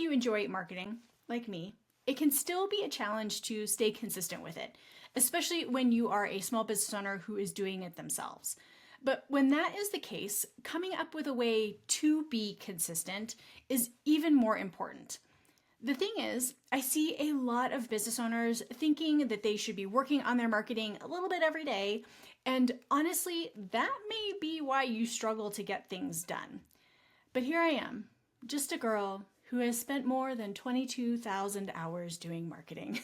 if you enjoy marketing, like me, it can still be a challenge to stay consistent with it, especially when you are a small business owner who is doing it themselves. But when that is the case, coming up with a way to be consistent is even more important. The thing is, I see a lot of business owners thinking that they should be working on their marketing a little bit every day, and honestly, that may be why you struggle to get things done. But here I am, just a girl who has spent more than 22,000 hours doing marketing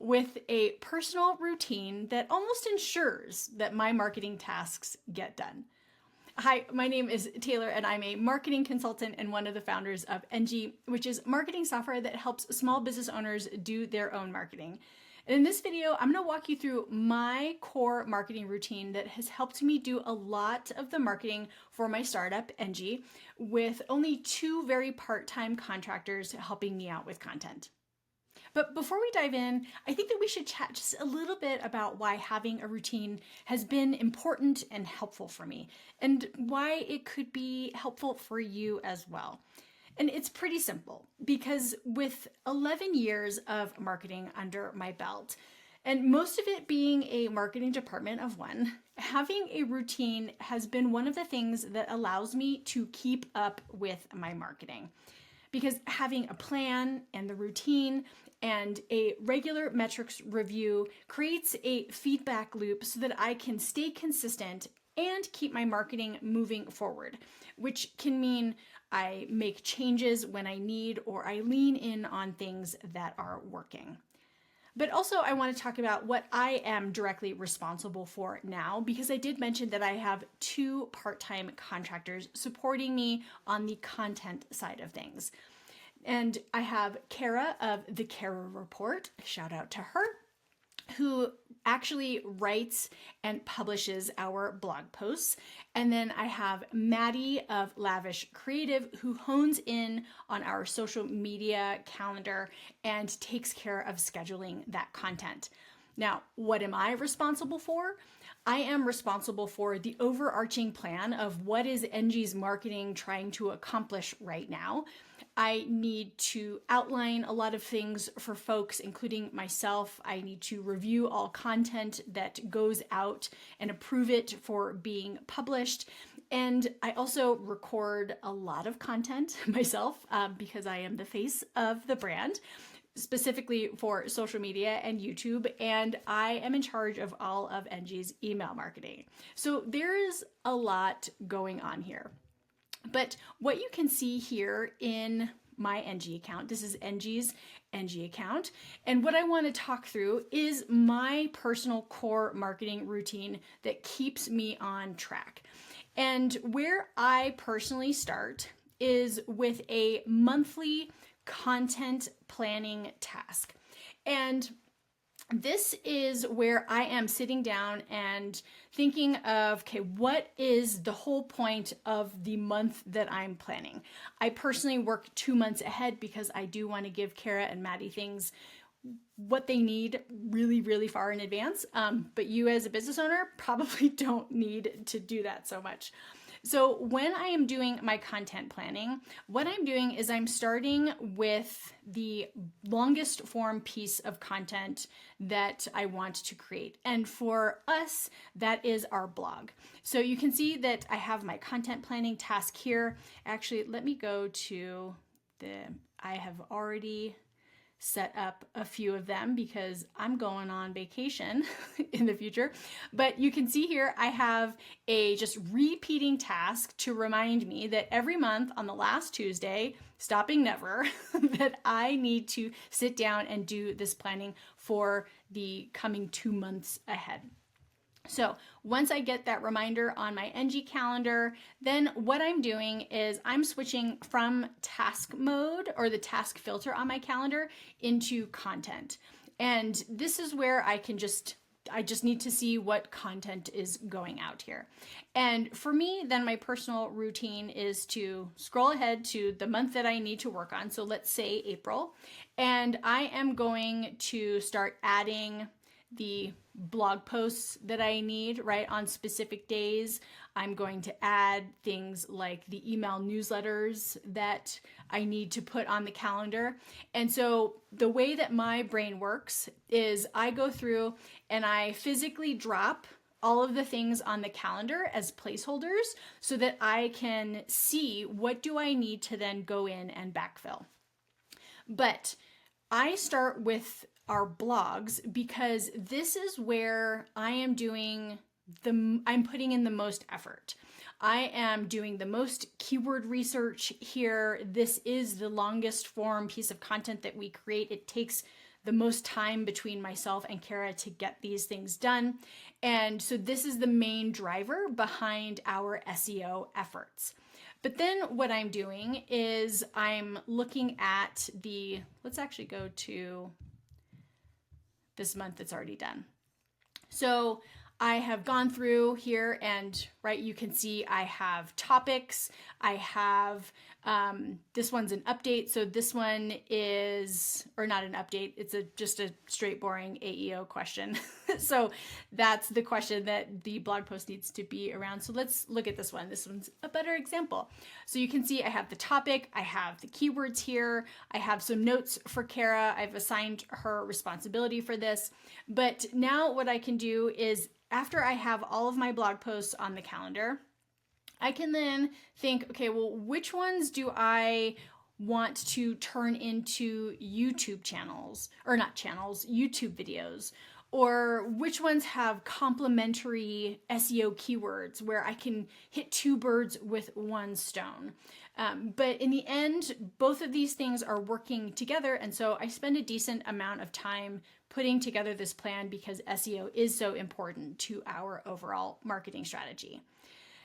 with a personal routine that almost ensures that my marketing tasks get done. Hi, my name is Taylor and I'm a marketing consultant and one of the founders of Enji, which is marketing software that helps small business owners do their own marketing. And in this video, I'm going to walk you through my core marketing routine that has helped me do a lot of the marketing for my startup, Enji, with only 2 very part-time contractors helping me out with content. But before we dive in, I think that we should chat just a little bit about why having a routine has been important and helpful for me, and why it could be helpful for you as well. And it's pretty simple, because with 11 years of marketing under my belt, and most of it being a marketing department of one, having a routine has been one of the things that allows me to keep up with my marketing. Because having a plan and the routine and a regular metrics review creates a feedback loop so that I can stay consistent and keep my marketing moving forward, which can mean I make changes when I need, or I lean in on things that are working. But also I want to talk about what I am directly responsible for now, because I did mention that I have 2 part-time contractors supporting me on the content side of things. And I have Kara of the Kara Report, shout out to her, who actually writes and publishes our blog posts. And then I have Maddie of Lavish Creative, who hones in on our social media calendar and takes care of scheduling that content. Now, what am I responsible for? I am responsible for the overarching plan of what is Enji's marketing trying to accomplish right now. I need to outline a lot of things for folks, including myself. I need to review all content that goes out and approve it for being published. And I also record a lot of content myself because I am the face of the brand, specifically for social media and YouTube, and I am in charge of all of Enji's email marketing. So there's a lot going on here. But what you can see here in my Enji account, this is Enji's Enji account, and what I want to talk through is my personal core marketing routine that keeps me on track. And where I personally start is with a monthly content planning task. And this is where I am sitting down and thinking of, okay, what is the whole point of the month that I'm planning? I personally work 2 months ahead because I do want to give Kara and Maddie things what they need really, really far in advance. But you as a business owner probably don't need to do that so much. So when I am doing my content planning, what I'm doing is I'm starting with the longest form piece of content that I want to create. And for us, that is our blog. So you can see that I have my content planning task here. Actually, let me go to I have already set up a few of them because I'm going on vacation in the future. But you can see here, I have a just repeating task to remind me that every month on the last Tuesday, stopping never, that I need to sit down and do this planning for the coming 2 months ahead. So once I get that reminder on my Enji calendar, then what I'm doing is I'm switching from task mode, or the task filter on my calendar, into content. And this is where I just need to see what content is going out here. And for me, then my personal routine is to scroll ahead to the month that I need to work on. So let's say April, and I am going to start adding the blog posts that I need, right, on specific days. I'm going to add things like the email newsletters that I need to put on the calendar. And so the way that my brain works is I go through and I physically drop all of the things on the calendar as placeholders so that I can see what do I need to then go in and backfill. But I start with our blogs because this is where I'm putting in the most effort. I am doing the most keyword research here. This is the longest form piece of content that we create. It takes the most time between myself and Kara to get these things done. And so this is the main driver behind our SEO efforts. But then what I'm doing is I'm looking at let's actually go to this month that's already done. So I have gone through here and, right, you can see I have topics. I have, this one's an update. So this one is, or not an update, it's just a straight boring AEO question. So that's the question that the blog post needs to be around. So let's look at this one. This one's a better example. So you can see I have the topic, I have the keywords here, I have some notes for Kara. I've assigned her responsibility for this. But now what I can do is, after I have all of my blog posts on the calendar, I can then think, okay, well, which ones do I want to turn into YouTube channels, or not channels, YouTube videos? Or which ones have complementary SEO keywords where I can hit two birds with one stone? But in the end, both of these things are working together. And so I spend a decent amount of time putting together this plan because SEO is so important to our overall marketing strategy.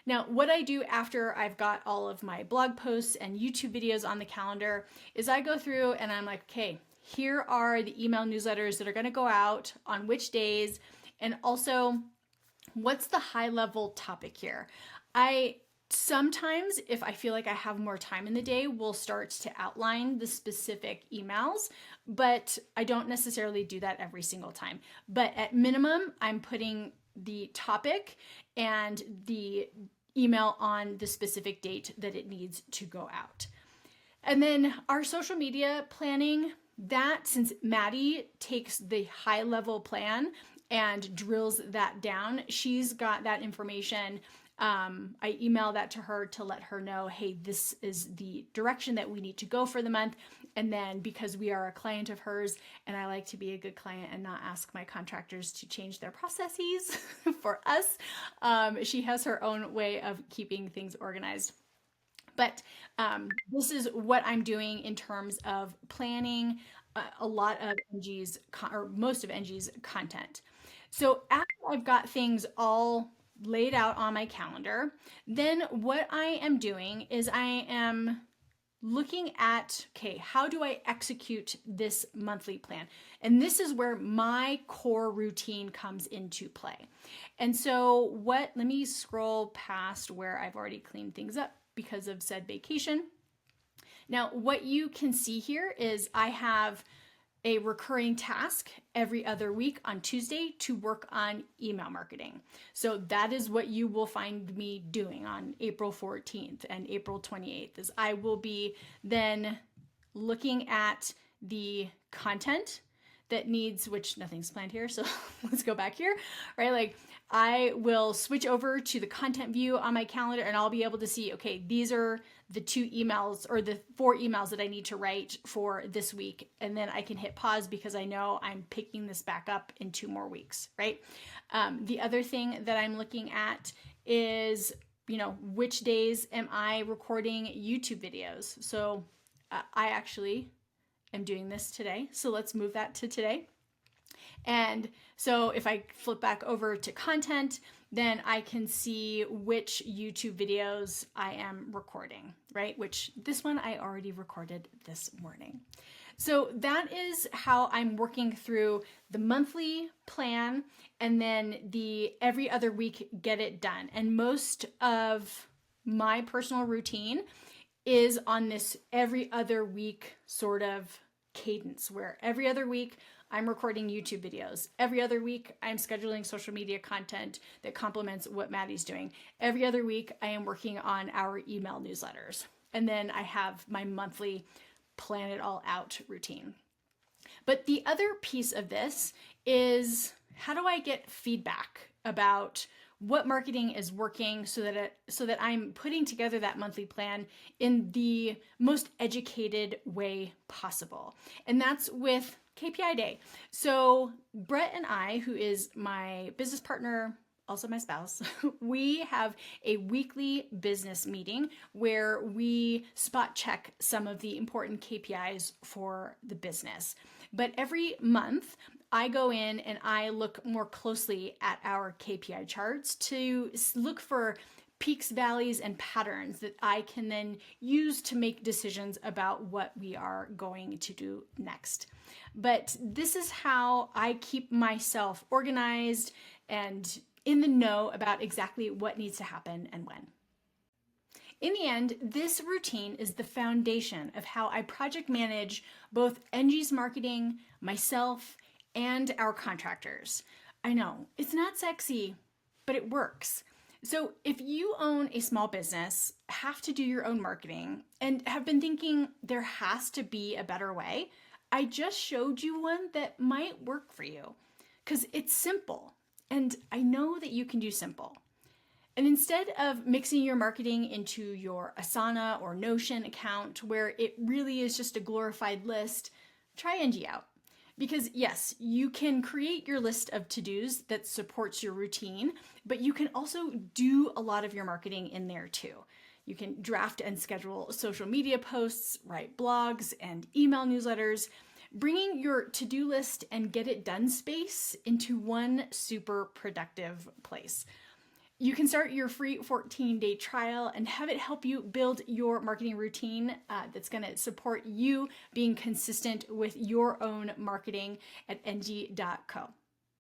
Now, what I do after I've got all of my blog posts and YouTube videos on the calendar is I go through and I'm like, okay, here are the email newsletters that are going to go out on which days, and also what's the high level topic here. I sometimes, if I feel like I have more time in the day, will start to outline the specific emails, but I don't necessarily do that every single time. But at minimum, I'm putting the topic and the email on the specific date that it needs to go out. And then our social media planning, that, since Maddie takes the high level plan and drills that down, she's got that information. I email that to her to let her know, hey, this is the direction that we need to go for the month. And then because we are a client of hers and I like to be a good client and not ask my contractors to change their processes for us, she has her own way of keeping things organized. But this is what I'm doing in terms of planning a lot of Enji's, or most of Enji's content. So after I've got things all laid out on my calendar, then what I am doing is I am looking at, okay, how do I execute this monthly plan? And this is where my core routine comes into play. And so let me scroll past where I've already cleaned things up because of said vacation. Now, what you can see here is I have a recurring task every other week on Tuesday to work on email marketing. So that is what you will find me doing on April 14th and April 28th, is I will be then looking at the content that needs, which nothing's planned here, so let's go back here, right? Like I will switch over to the content view on my calendar and I'll be able to see, okay, these are the 2 emails or the 4 emails that I need to write for this week. And then I can hit pause because I know I'm picking this back up in 2 more weeks, right? The other thing that I'm looking at is, which days am I recording YouTube videos? So I actually am doing this today. So let's move that to today. And so if I flip back over to content, then I can see which YouTube videos I am recording, right? Which this one I already recorded this morning. So that is how I'm working through the monthly plan and then the every other week get it done. And most of my personal routine is on this every other week sort of cadence, where every other week I'm recording YouTube videos. Every other week, I'm scheduling social media content that complements what Maddie's doing. Every other week, I am working on our email newsletters. And then I have my monthly plan it all out routine. But the other piece of this is, how do I get feedback about what marketing is working so that I'm putting together that monthly plan in the most educated way possible? And that's with KPI Day. So Brett and I, who is my business partner, also my spouse, we have a weekly business meeting where we spot check some of the important KPIs for the business. But every month, I go in and I look more closely at our KPI charts to look for peaks, valleys, and patterns that I can then use to make decisions about what we are going to do next. But this is how I keep myself organized and in the know about exactly what needs to happen and when. In the end, this routine is the foundation of how I project manage both Enji's marketing, myself, and our contractors. I know, it's not sexy, but it works. So if you own a small business, have to do your own marketing, and have been thinking there has to be a better way, I just showed you one that might work for you because it's simple, and I know that you can do simple. And instead of mixing your marketing into your Asana or Notion account where it really is just a glorified list, try Enji out. Because yes, you can create your list of to-dos that supports your routine, but you can also do a lot of your marketing in there too. You can draft and schedule social media posts, write blogs and email newsletters, bringing your to-do list and get it done space into one super productive place. You can start your free 14-day trial and have it help you build your marketing routine that's going to support you being consistent with your own marketing at enji.co.